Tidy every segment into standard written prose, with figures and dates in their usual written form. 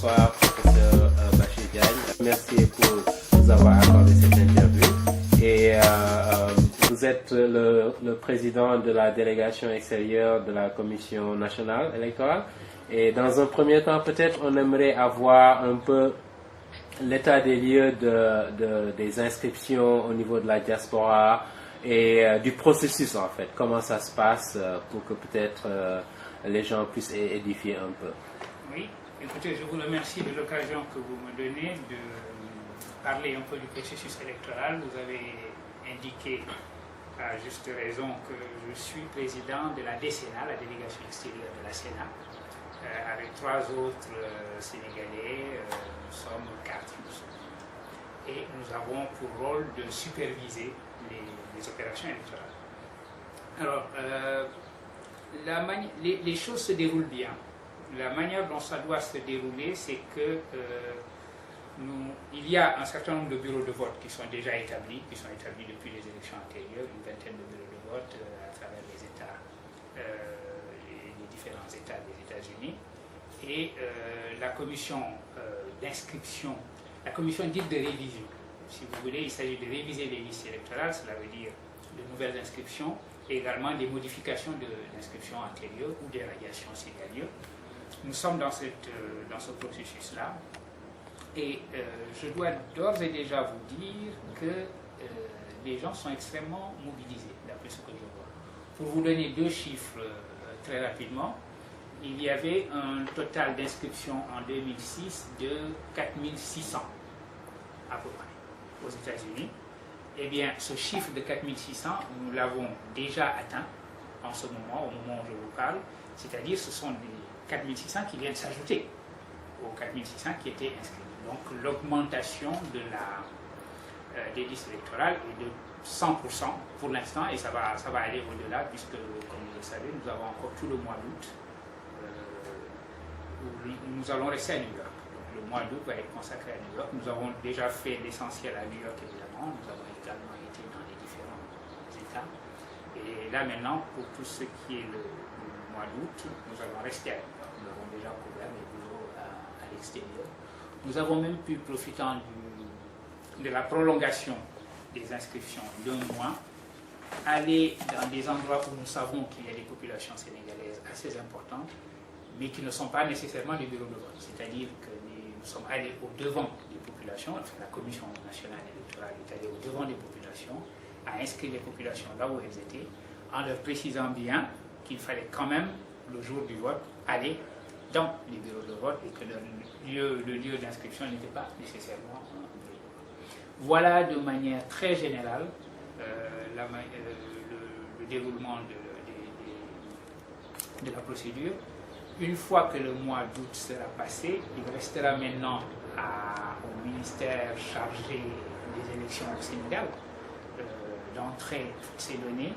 Bonsoir, professeur Bachir Diagne. Merci pour nous avoir accordé cette interview. Et vous êtes le président de la délégation extérieure de la Commission nationale électorale. Et dans un premier temps, peut-être on aimerait avoir un peu l'état des lieux des inscriptions au niveau de la diaspora et du processus en fait. Comment ça se passe pour que peut-être les gens puissent édifier un peu. Oui, écoutez, je vous remercie de l'occasion que vous me donnez de parler un peu du processus électoral. Vous avez indiqué à juste raison que je suis président de la DCNA, la délégation extérieure de la Sénat, avec 3 autres Sénégalais, nous sommes 4. Et nous avons pour rôle de superviser les opérations électorales. Alors, les choses se déroulent bien. La manière dont ça doit se dérouler, c'est que il y a un certain nombre de bureaux de vote qui sont déjà établis, depuis les élections antérieures, une vingtaine de bureaux de vote à travers les États, les différents États des États-Unis. Et la commission d'inscription, la commission dite de révision, si vous voulez, il s'agit de réviser les listes électorales, cela veut dire de nouvelles inscriptions, et également des modifications d'inscriptions antérieures ou des radiations s'il y a lieu. Nous sommes dans ce processus-là, et je dois d'ores et déjà vous dire que les gens sont extrêmement mobilisés, d'après ce que je vois. Pour vous donner 2 chiffres très rapidement, il y avait un total d'inscriptions en 2006 de 4600 à peu près aux États-Unis. Eh bien, ce chiffre de 4600, nous l'avons déjà atteint en ce moment, au moment où je vous parle, c'est-à-dire ce sont des 4600 qui viennent s'ajouter aux 4600 qui étaient inscrits. Donc l'augmentation des listes électorales est de 100% pour l'instant, et ça va aller au-delà, puisque, comme vous le savez, nous avons encore tout le mois d'août, où nous allons rester à New York. Donc, le mois d'août va être consacré à New York. Nous avons déjà fait l'essentiel à New York, évidemment. Nous avons également été dans les différents États. Et là, maintenant, pour tout ce qui est le mois d'août, nous allons rester à New York. Nous avons déjà couvert les bureaux à l'extérieur. Nous avons même pu, profitant de la prolongation des inscriptions d'1 mois, aller dans des endroits où nous savons qu'il y a des populations sénégalaises assez importantes, mais qui ne sont pas nécessairement des bureaux de vote. C'est-à-dire que nous sommes allés au-devant des populations, enfin, la Commission nationale électorale est allée au-devant des populations, à inscrire les populations là où elles étaient, en leur précisant bien qu'il fallait quand même, le jour du vote, aller dans les bureaux de vote et que le lieu d'inscription n'était pas nécessairement un bureau de vote. Voilà de manière très générale le déroulement de la procédure. Une fois que le mois d'août sera passé, il restera maintenant au ministère chargé des élections au Sénégal d'entrer toutes ces données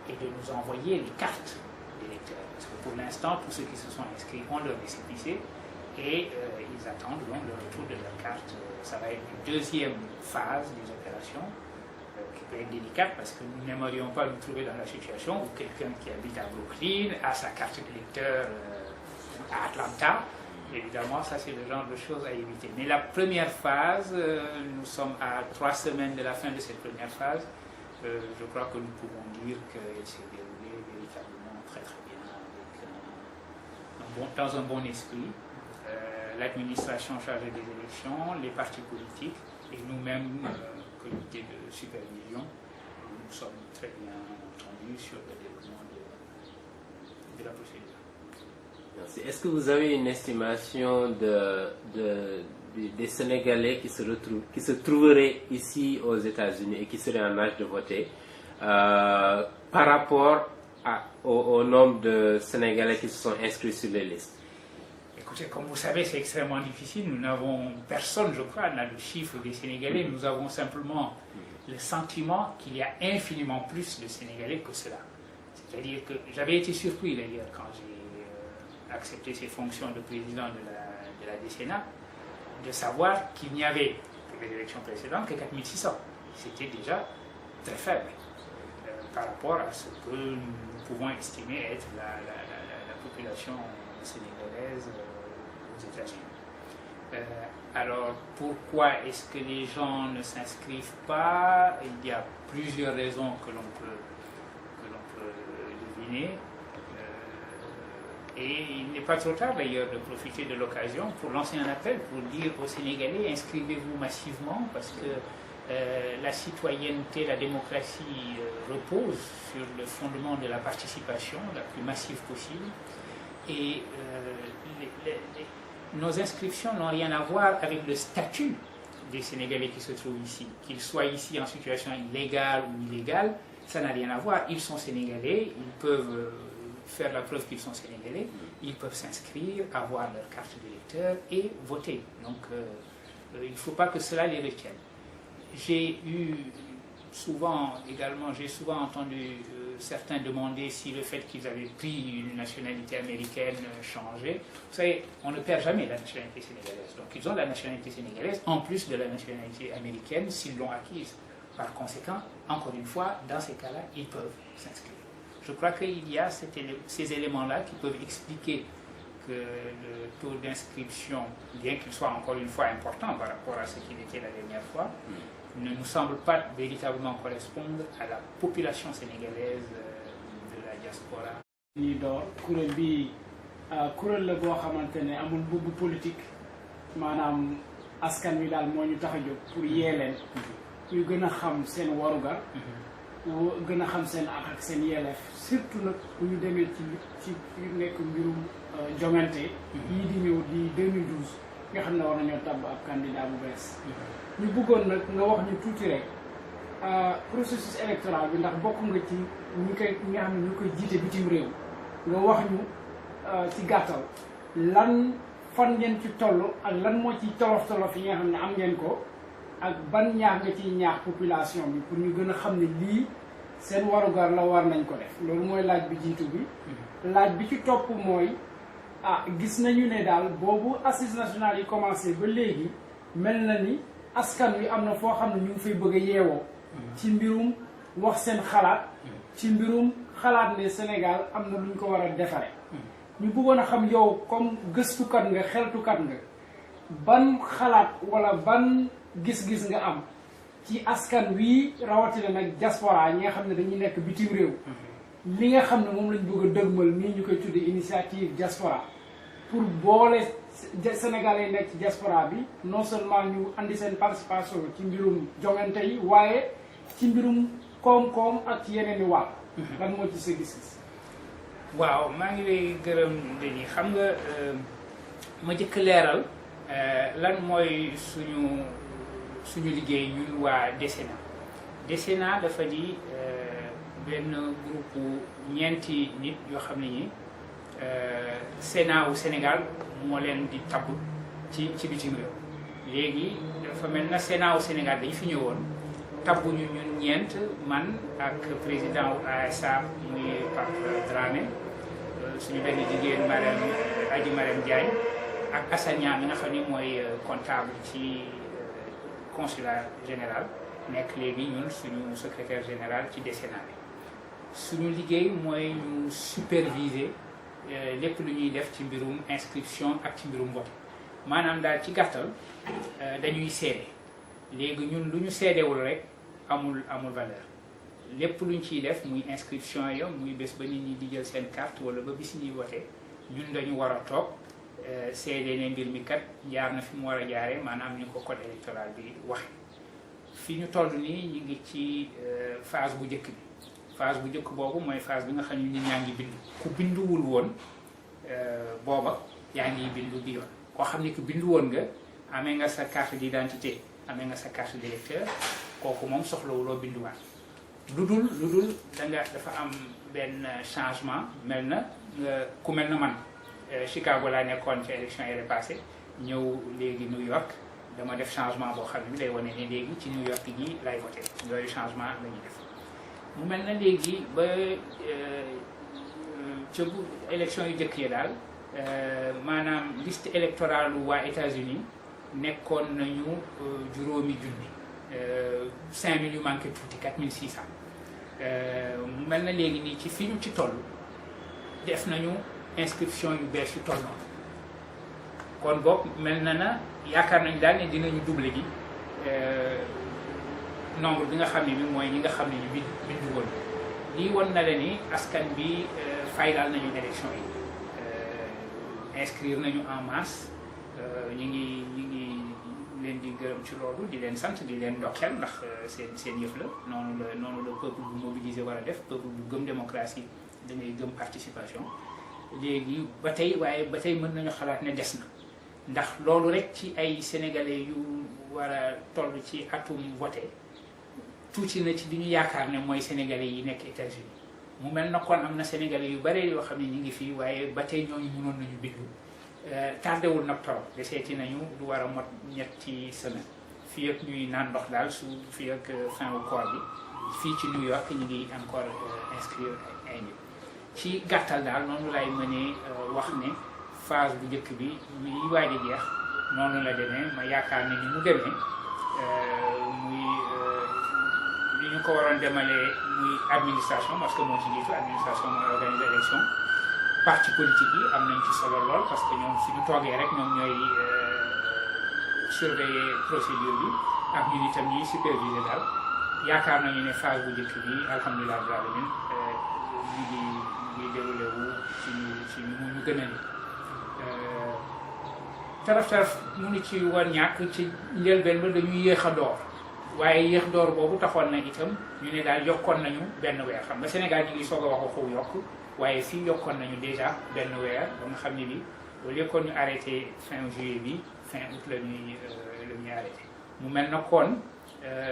et de nous envoyer les cartes d'électeurs. Parce que pour l'instant, tous ceux qui se sont inscrits ont leur récépissé et ils attendent donc le retour de leur carte. Ça va être une 2e phase des opérations qui peut être délicate parce que nous n'aimerions pas nous trouver dans la situation où quelqu'un qui habite à Brooklyn a sa carte d'électeur à Atlanta. Évidemment, ça c'est le genre de choses à éviter. Mais la première phase, nous sommes à 3 semaines de la fin de cette première phase. Je crois que nous pouvons dire qu'elle s'est déroulée véritablement très très bien, avec dans un bon esprit. L'administration chargée des élections, les partis politiques et nous-mêmes, comité de supervision, nous sommes très bien entendus sur le déroulement de la procédure. Merci. Est-ce que vous avez une estimation des Sénégalais qui se trouveraient ici aux États-Unis et qui seraient en âge de voter par rapport au nombre de Sénégalais qui se sont inscrits sur les listes? Écoutez, comme vous savez, c'est extrêmement difficile. Nous n'avons, personne, je crois, n'a le chiffre des Sénégalais. Nous avons simplement le sentiment qu'il y a infiniment plus de Sénégalais que cela. C'est-à-dire que j'avais été surpris d'ailleurs quand j'ai accepté ces fonctions de président de la DCNA, de savoir qu'il n'y avait, pour les élections précédentes, que 4600. C'était déjà très faible par rapport à ce que nous pouvons estimer être la population sénégalaise aux États-Unis. Alors pourquoi est-ce que les gens ne s'inscrivent pas? Il y a plusieurs raisons que l'on peut deviner. Et il n'est pas trop tard d'ailleurs de profiter de l'occasion pour lancer un appel, pour dire aux Sénégalais, inscrivez-vous massivement, parce que la citoyenneté, la démocratie repose sur le fondement de la participation la plus massive possible. Et nos inscriptions n'ont rien à voir avec le statut des Sénégalais qui se trouvent ici. Qu'ils soient ici en situation illégale ou illégale, ça n'a rien à voir. Ils sont Sénégalais, ils peuvent faire la preuve qu'ils sont Sénégalais, ils peuvent s'inscrire, avoir leur carte d'électeur et voter. Donc il ne faut pas que cela les retienne. J'ai souvent entendu certains demander si le fait qu'ils avaient pris une nationalité américaine changeait. Vous savez, on ne perd jamais la nationalité sénégalaise. Donc ils ont la nationalité sénégalaise en plus de la nationalité américaine s'ils l'ont acquise. Par conséquent, encore une fois, dans ces cas-là, ils peuvent s'inscrire. Je crois qu'il y a ces éléments-là qui peuvent expliquer que le taux d'inscription, bien qu'il soit encore une fois important par rapport à ce qu'il était la dernière fois, ne nous semble pas véritablement correspondre à la population sénégalaise de la diaspora. ñi door kuréel bi kuréel la boo xamante ne amul mbubb politique maanaam askan wi daal moo ñu tax a jóg pour yee leen ñu gën a xam seen warugar gën a xam seen ak seen yelleef surtout nag bu ñu demee ci nekk mbirum jongante yii di ñëw di 2012 nga xam ne war nañoo tabb ab candidat bu bees ñu bëggoon nag nga wax ñu tuuti rek processus électoral bi ndax bokk nga ci ñi nga xam ne ñu koy jiite bitim réew nga wax ñu ci gàttal lan fan ngeen ci toll ak lan moo ci tolof yi nga xam ne am ngeen ko ak ban ñaax nga ciy ñaax population bi pour ñu gën a xam ne lii seen warugar la war nañ ko def loolu mooy laaj bi jiitu bi laaj bi ci topp mooy gis nañu ne daal boobu assises nationales yi commencé ba léegi mel na ni askan wi am na foo xam ne ñu ngi fay bëgg a yeewoo ci mbirum wax seen xalaat ci mbirum xalaat ne Sénégal am na lu ñu ko war a defare ñu bëggoon a xam yow comme gëstukat nga xeltukat nga ban xalaat wala ban gis-gis nga am ci askan wi rawatina nag diaspora ñi nga xam ne dañuy nekk bitim réew li nga xam ne moom lañ bëgg a dëgmal nii ñu koy tuddee initiative diaspora pour boole Sénégalais yi nekk ci diaspora bi non seulement ñu andi seen participation ci mbirum jongante yi waaye ci mbirum koom-koom ak ci yeneen i wàll. lan moo ci sa gis-gis. waaw maa ngi lay gërëm dañuy xam nga ma jëkk leeral lan mooy suñu liggéey ñun waa DESENA. DESENA dafa di benn groupe ñeenti nit yoo xam ne ñi Sénat wu Sénégal moo leen di tabb ci bitim réew léegi dafa mel na Sénat wu Sénégal dañu fi ñëwoon tabb ñu ñun ñeent man ak président wu ASA muy Pape Dramé suñu benn jigéen Adji Marème Diagne ak Assane Niang mi nga xam ne mooy comptable ci consulat général nekk léegi ñun suñu secrétaire général ci DESENA bi suñu liggéey mooy ñu superviser lépp lu ñuy def ci mbirum inscription ak ci mbirum vote maanaam daal ci gàttal dañuy seede léegi ñun lu ñu seedewul rek amul valeur lépp lu ñu ciy def muy inscription yo muy bés ba nit ñi di jël seen carte wala ba bis ñuy vote ñun dañu war a toog seede ne mbir mi kat jaar na fi mu war a jaaree maanaam ni ko code électoral bi waxe fi ñu toll nii ñu ngi ci phase bu njëkk bi phase bu njëkk boobu mooy phase bi nga xam ne nit ñaa ngi bindu ku binduwul woon booba yaa ngi bindu bi yoon koo xam ne ku bindu woon nga amee nga sa carte d'identité amee nga sa carte d'électeur kooku moom soxlawuloo binduwaat lu dul dafa am benn changement mel na ku mel na man Chicago laa nekkoon ci élection yi passé ñëw léegi New York dama def changement boo xam ne day wane ne léegi ci New York gi lay voté yooyu changement la ñuy def mu mel na léegi ba ca élection yu jëkk yi daal maanaam liste électorale waa États-Unis nekkoon nañu juróomi junni 5000 yu manqué tuuti 4600 mu mel na léegi nii ci fi ñu ci toll def nañu inscription yu bees yu toll noonu kon boog mel na yaakaar nañ daal ne dinañu doublé gi nombre bi nga xam ne bi mooy ñi nga xam ne ñu bindu woon lii won na la ni askan bi faydaal nañu élection yi inscrire nañu en masse ñi ngi leen di gërëm ci loolu di leen sant di leen ndokkeel ndax seen yëf la noonu la peuple bu mobilisé war a def peuple bu gëm démocratie da ngay gëm participation léegi ba tey mën nañu xalaat ne des na ndax loolu rek ci ay sénégalais yu war a toll ci atum voté tuuti na ci li ñu yaakaar ne mooy sénégalais yi nekk États-Unis mu mel na kon am na sénégalais yu bare yoo xam ne ñu ngi fii waaye ba tey ñooñu mënoon nañu bindu tardewul nag torop deseeti nañu du war a mot ñetti semaine fii ak ñuy naan ndox daal fii ak fin wu koor bi fii ci New York ñu ngi encore inscrire ay nit ci gàttal daal noonu lay mënee wax ne phase bu njëkk bi yi waaj a jeex noonu la demee ma yaakaar ne ni mu demee muy li ñu ko waroon demalee muy administration parce que moo ci jiitu administration mooy organiser élection parti politique yi am nañ ci solo lool parce que ñoom suñu toogee rek ñoom ñooy surveiller procédure bi ak ñun itam ñuy superviser daal yaakaar nañu ne phase bu njëkk bi alhamdulilah rabbil alamin ngi déroulé wu ci ñu gën a ni taraf mu ci war ñàkk ci njëlbeen ba dañuy yéex a door waaye yéex door boobu taxoon na itam ñu ne daal yokkoon nañu benn weer xam nga Sénégal ñu ngi soog a wax waxu yokk waaye fii yokkoon nañu déjà benn weer ba nga xam ne bi au lieu que ñu arrêté fin juillet bi fin août la ñuy arrêté mu mel na kon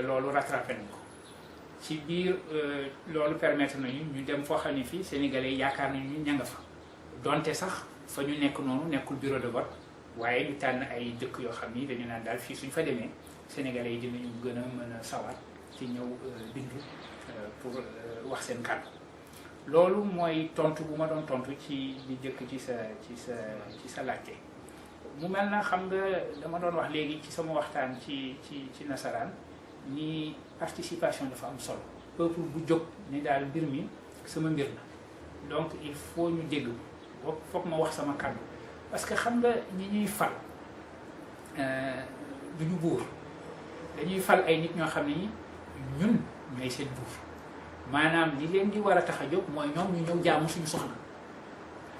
loolu rattrapé nañ ko ci biir loolu permettre nañu ñu dem foo xam ne fii sénégalais yaakaar nañu ña nga fa donte sax fa ñu nekk noonu nekkul bureau de vote waaye ñu tànn ay dëkk yoo xam ni dañu naan daal fii suñ fa demee sénégalais yi dinañu gën a mën a sawar ci ñëw bindu pour wax seen kàddu loolu mooy tontu bu ma doon tontu ci di jëkk ci sa laajte mu mel na xam nga dama doon wax léegi ci sama waxtaan ci nasaraan ni participation dafa am solo peuple bu jóg ni daal mbir mi sama mbir la donc il faut ñu dégg ko foog ma wax sama kàddu parce que xam nga ñi ñuy fal du ñu buur dañuy fal ay nit ñoo xam ne ñun ñooy seen buur maanaam li leen di war a tax a jóg mooy ñoom ñu ñëw jaamu suñu soxla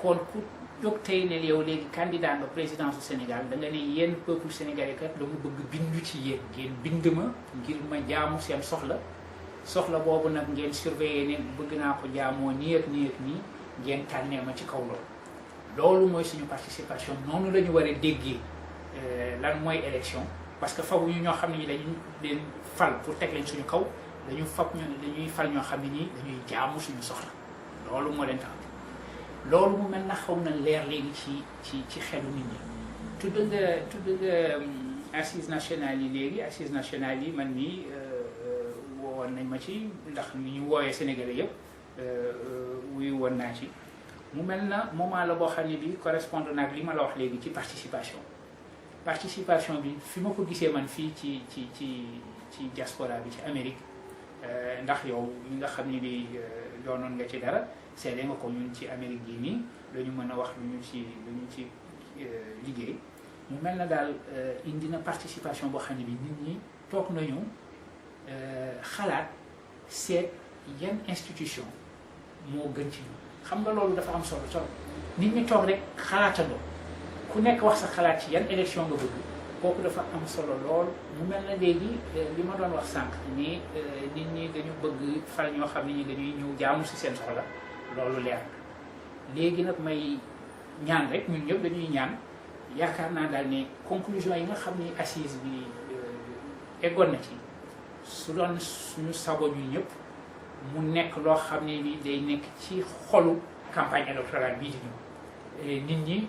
kon ku jóg tey ne yow léegi candidat nga présidence du Sénégal da nga ne yéen peuple sénégalais kat dama bëgg bindu ci yéen ngeen bind ma ngir ma jaamu seen soxla boobu nag ngeen surveiller ne bëgg naa ko jaamoo nii ak nii ak nii ngeen tànnee ma ci kaw loolu mooy suñu participation noonu la ñu war a déggee lan mooy élection parce que faw ñu ñoo xam ne ñi dañu leen fal pour teg leen suñu kaw dañuy fal ñoo xam ne ñi dañuy jaamu suñu soxla loolu moo leen tax loolu mu mel na xaw na leer léegi ci xelu nit ñi tudd nga assises nationales yi léegi assises nationales yi man mii woowoon nañ ma ci ndax ni ñu woowee sénégalais yëpp wuyu woon naa ci mu mel na moment la boo xam ne bi correspondre naag li ma la wax léegi ci participation bi fi ma ko gisee man fii ci diaspora bi ci Amérique ndax yow mi nga xam ne bi doonoon nga ci dara seede nga ko ñun ci Amérique gi nii lañu mën a wax lu ñu ci liggéey mu mel na daal indi na participation boo xam ne bi nit ñi toog nañu xalaat seet yan institution moo gën ci ñun xam nga loolu dafa am solo nit ñi toog rek xalaatandoo ku nekk wax sa xalaat ci yan élection nga bëgg kooku dafa am solo lool mu mel na léegi li ma doon wax sànq ni nit ñi dañu bëgg fal ñoo xam ne ñi dañuy ñëw jaamu si seen soxla loolu leer na léegi nag may ñaan rek ñun ñëpp dañuy ñaan yaakaar naa daal ne conclusion yi nga xam ni assise bi eggoon na ci su doon suñu sago ñun ñëpp mu nekk loo xam ne ni day nekk ci xolu campagne électorale bii di ñëw nit ñi